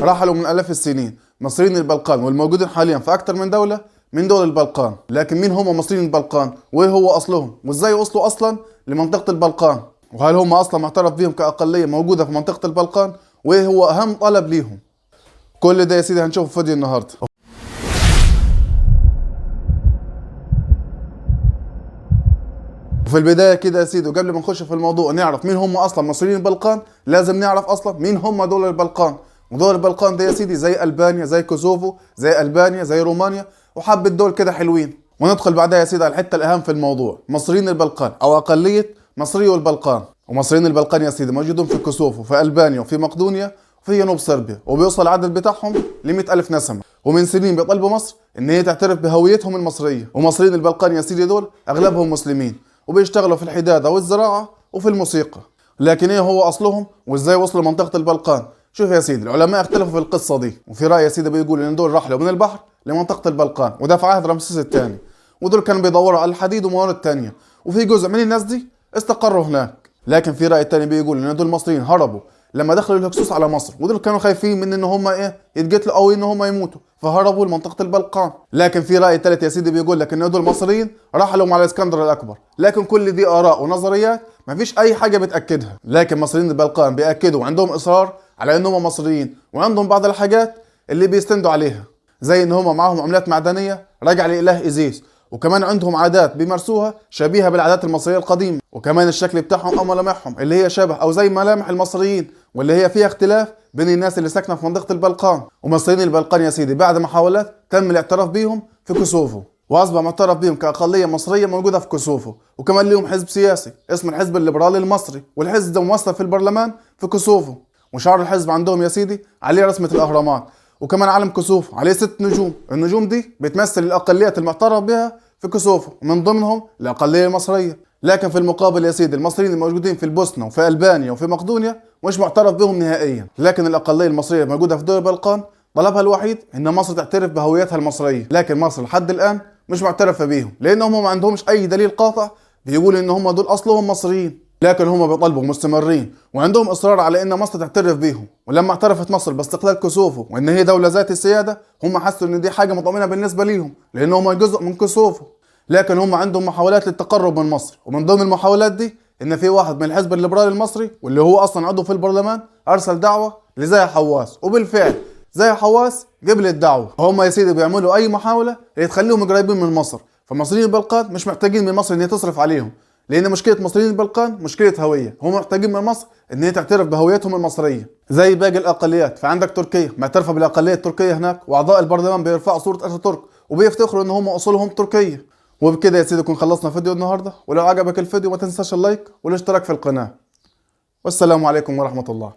رحلوا من آلاف السنين مصريين البلقان والموجودين حاليا في أكثر من دولة من دول البلقان. لكن مين هم مصريين البلقان؟ وإيه هو أصلهم؟ وإزاي وصلوا أصلا لمنطقة البلقان؟ وهل هم أصلا معترف بهم كأقلية موجودة في منطقة البلقان؟ وإيه هو أهم طلب ليهم؟ كل ده يا سيدي هنشوفه في فيديو النهارده. وفي البداية كده يا سيدي، وقبل ما نخش في الموضوع نعرف مين هم أصلا مصريين البلقان، لازم نعرف أصلا مين هم دول البلقان. ودول البلقان ده يا سيدي زي ألبانيا، زي كوسوفو، زي ألبانيا، زي رومانيا، وحبة دول كده حلوين. وندخل بعدها يا سيدي على الحتة الأهم في الموضوع، مصريين البلقان أو أقلية مصريو البلقان. ومصريين البلقان يا سيدي موجودون في كوسوفو، في ألبانيا، وفي مقدونيا، وفي جنوب صربيا، وبيوصل العدد بتاعهم ل 100,000 نسمة. ومن سنين بيطالبوا مصر إن هي تعترف بهويتهم المصرية. ومصريين البلقان يا سيدي دول أغلبهم مسلمين، وبيشتغلوا في الحدادة والزراعة وفي الموسيقى. لكن ايه هو اصلهم وازاي وصلوا منطقة البلقان؟ شوف يا سيدي، العلماء اختلفوا في القصة دي، وفي رأي يا سيدي بيقول ان دول رحلوا من البحر لمنطقة البلقان، وده في عهد رمسيس الثاني، ودول كانوا بيدوروا على الحديد وموارد تانية، وفي جزء من الناس دي استقروا هناك. لكن في رأي تاني بيقول ان دول المصريين هربوا لما دخلوا الهكسوس على مصر، ودول كانوا خايفين من ان هم يتقتلوا او ان هم يموتوا، فهربوا لمنطقة البلقان. لكن في رأي ثالث يا سيدي بيقول لك ان دول المصريين رحلوا مع الاسكندر الاكبر. لكن كل دي اراء ونظريات، ما فيش اي حاجة بتأكدها. لكن مصريين البلقان بيأكدوا وعندهم اصرار على ان هم مصريين، وعندهم بعض الحاجات اللي بيستندوا عليها، زي ان هم معاهم عملات معدنية راجعة لإله إيزيس، وكمان عندهم عادات بيمارسوها شبيهة بالعادات المصرية القديمة، وكمان الشكل بتاعهم أو ملامحهم اللي هي شبه أو زي ملامح المصريين، واللي هي فيها اختلاف بين الناس اللي ساكنة في منطقة البلقان. ومصريين البلقان يا سيدي بعد محاولات تم الاعتراف بيهم في كوسوفو، وأصبح معترف بهم كأقلية مصرية موجودة في كوسوفو. وكمان لهم حزب سياسي اسمه الحزب الليبرالي المصري، والحزب ده موظف في البرلمان في كوسوفو. وشعار الحزب عندهم يا سيدي عليه رسمة الأهرامات، وكمان علم كوسوفو عليه 6 نجوم. النجوم دي بتمثل الأقليات المعترف بها في كوسوفو، ومن ضمنهم الأقلية المصرية. لكن في المقابل يا سيدي المصريين الموجودين في البوسنة وفي ألبانيا وفي مقدونيا مش معترف بهم نهائيا. لكن الأقلية المصرية الموجودة في دول البلقان طلبها الوحيد إن مصر تعترف بهويتها المصرية. لكن مصر لحد الآن مش معترفة بيهم، لأنهم ما عندهمش أي دليل قاطع بيقول إن هم دول أصلهم مصريين. لكن هم بيطالبوا مستمرين وعندهم اصرار على ان مصر تعترف بيهم. ولما اعترفت مصر باستقلال كوسوفو وان هي دوله ذات السياده، هم حسوا ان دي حاجه مطمئنه بالنسبه ليهم، لان هم جزء من كوسوفو. لكن هم عندهم محاولات للتقرب من مصر، ومن ضمن المحاولات دي ان في واحد من الحزب الليبرالي المصري واللي هو اصلا عضو في البرلمان ارسل دعوه لزاهي حواس، وبالفعل زاهي حواس قبل الدعوه. هم يا سيدي بيعملوا اي محاوله اللي تخليهم قريبين من مصر. فمصريين البلقان مش محتاجين من مصر ان هي تصرف عليهم، لان مشكله مصريين البلقان مشكله هويه. هم محتاجين من مصر ان هي تعترف بهويتهم المصريه زي باقي الاقليات. فعندك تركيا معترفه بالاقليه التركيه هناك، واعضاء البرلمان بيرفعوا صوره اتاتورك وبيفتخروا ان هم اصولهم تركيه. وبكده يا سيدي نكون خلصنا فيديو النهارده. ولو عجبك الفيديو ما تنساش اللايك والاشتراك في القناه. والسلام عليكم ورحمه الله.